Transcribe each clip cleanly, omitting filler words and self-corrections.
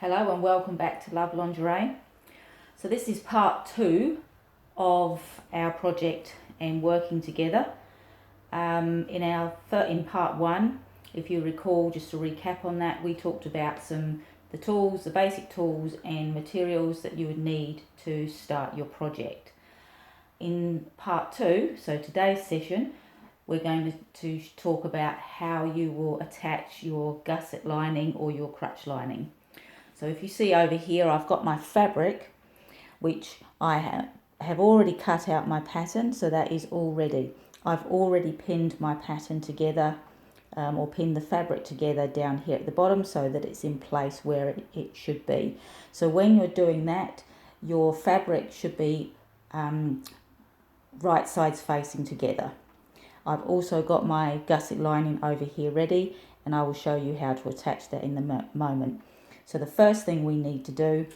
Hello and welcome back to Love Lingerie. So this is part 2 of our project and working together. In part 1, if you recall, just to recap on that, we talked about the tools, the basic tools and materials that you would need to start your project. In part 2, so today's session, we're going to talk about how you will attach your gusset lining or your crutch lining. So if you see over here, I've got my fabric, which I have already cut out my pattern, so that is all ready. I've already pinned my pattern together, or pinned the fabric together down here at the bottom so that it's in place where it should be. So when you're doing that, your fabric should be right sides facing together. I've also got my gusset lining over here ready, and I will show you how to attach that in the moment. So the first thing we need to do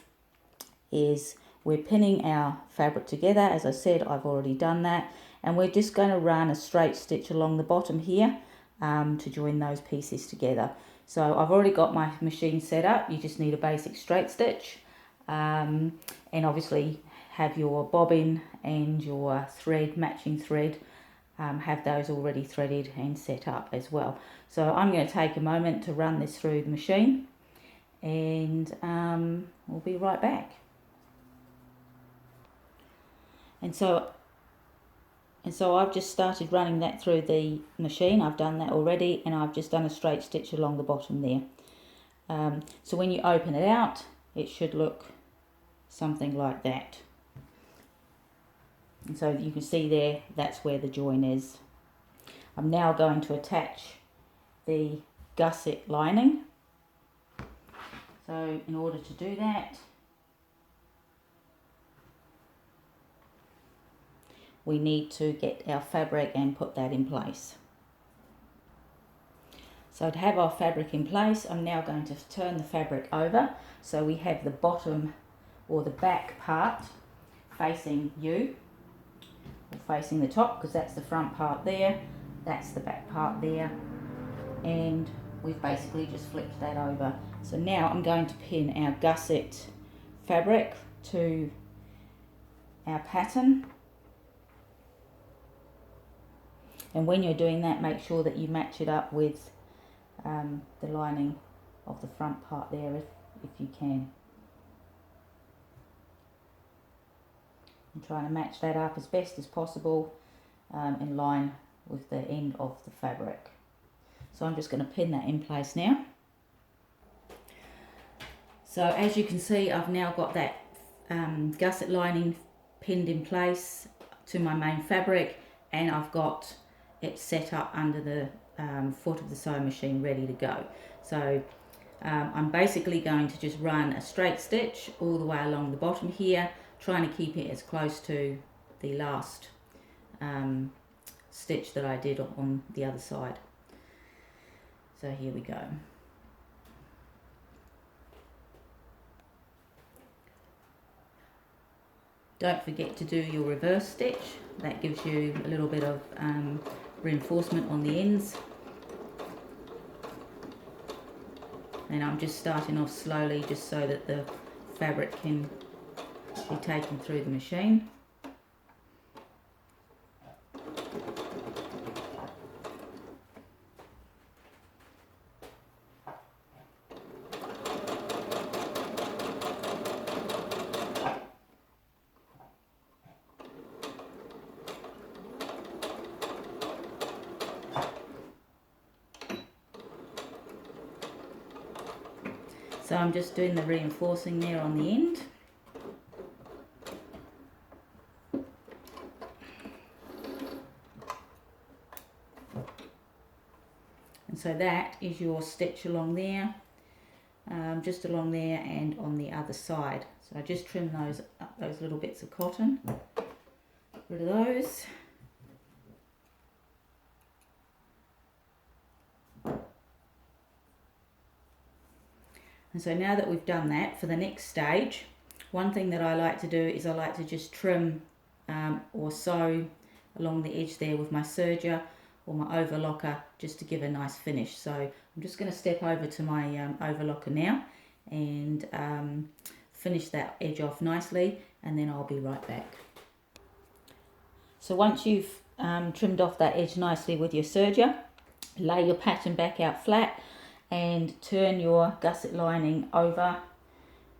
is we're pinning our fabric together. As I said, I've already done that, and we're just going to run a straight stitch along the bottom here to join those pieces together. So I've already got my machine set up. You just need a basic straight stitch, and obviously have your bobbin and your thread, matching thread, have those already threaded and set up as well. So I'm going to take a moment to run this through the machine, and we'll be right back. And so I've just started running that through the machine. I've done that already, and I've just done a straight stitch along the bottom there. So when you open it out, it should look something like that. And so you can see there, that's where the join is. I'm now going to attach the gusset lining. So in order to do that, we need to get our fabric and put that in place. So to have our fabric in place, I'm now going to turn the fabric over so we have the bottom or the back part facing you, or facing the top, because that's the front part there, that's the back part there, and we've basically just flipped that over. So now I'm going to pin our gusset fabric to our pattern. And when you're doing that, make sure that you match it up with the lining of the front part there if you can. I'm trying to match that up as best as possible in line with the end of the fabric. So I'm just going to pin that in place now. So as you can see, I've now got that gusset lining pinned in place to my main fabric, and I've got it set up under the foot of the sewing machine ready to go. So I'm basically going to just run a straight stitch all the way along the bottom here, trying to keep it as close to the last stitch that I did on the other side. So here we go. Don't forget to do your reverse stitch. That gives you a little bit of reinforcement on the ends. And I'm just starting off slowly just so that the fabric can be taken through the machine. So I'm just doing the reinforcing there on the end. And so that is your stitch along there, just along there and on the other side. So I just trim those little bits of cotton, get rid of those. And so now that we've done that, for the next stage, one thing that I like to do is I like to just trim or sew along the edge there with my serger or my overlocker, just to give a nice finish. So I'm just going to step over to my overlocker now and finish that edge off nicely, and then I'll be right back. So once you've trimmed off that edge nicely with your serger, lay your pattern back out flat and turn your gusset lining over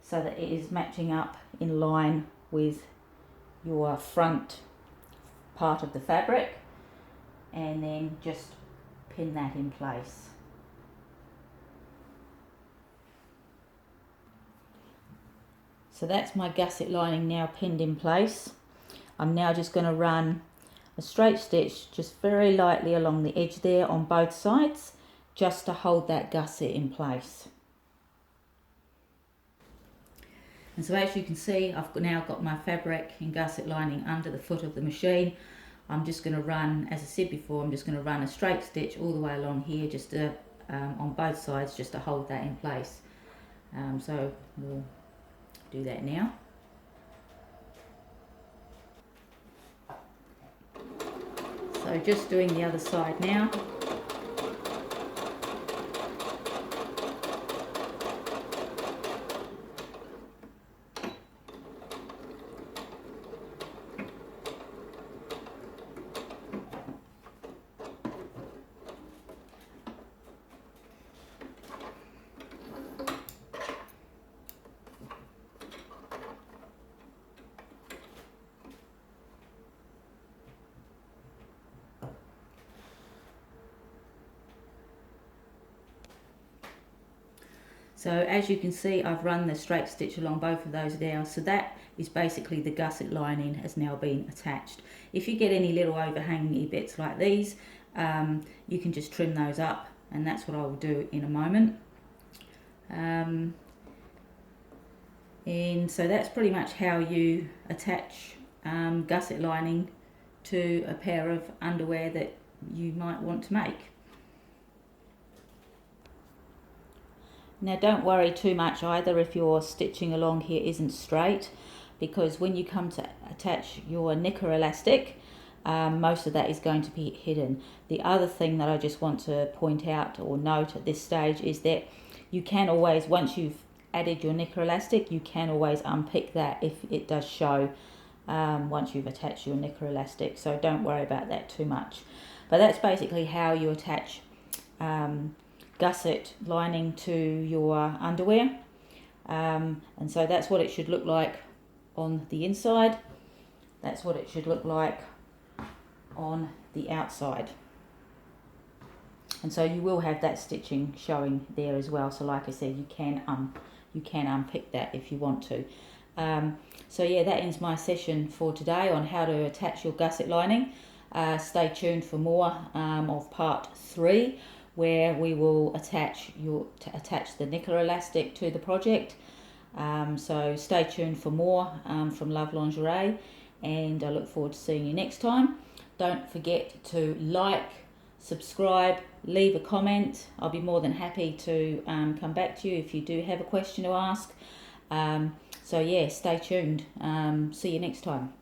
so that it is matching up in line with your front part of the fabric, and then just pin that in place. So that's my gusset lining now pinned in place. I'm now just going to run a straight stitch just very lightly along the edge there on both sides, just to hold that gusset in place. And so as you can see, I've now got my fabric and gusset lining under the foot of the machine. I'm just going to run, as I said before, I'm just going to run a straight stitch all the way along here, just to, on both sides, just to hold that in place. So we'll do that now. So just doing the other side now. So as you can see, I've run the straight stitch along both of those now, so that is basically the gusset lining has now been attached. If you get any little overhanging bits like these, you can just trim those up, and that's what I will do in a moment. And so that's pretty much how you attach gusset lining to a pair of underwear that you might want to make. Now don't worry too much either if your stitching along here isn't straight, because when you come to attach your knicker elastic, most of that is going to be hidden. The other thing that I just want to point out or note at this stage is that you can always, once you've added your knicker elastic, you can always unpick that if it does show once you've attached your knicker elastic, so don't worry about that too much. But that's basically how you attach gusset lining to your underwear, and so that's what it should look like on the inside. That's what it should look like on the outside, and so you will have that stitching showing there as well. So like I said, you can unpick that if you want to. So yeah, that ends my session for today on how to attach your gusset lining. Stay tuned for more of part 3, where we will attach the knicker elastic to the project. So stay tuned for more from Love Lingerie, and I look forward to seeing you next time. Don't forget to like, subscribe, leave a comment. I'll be more than happy to come back to you if you do have a question to ask. So yeah, stay tuned. See you next time.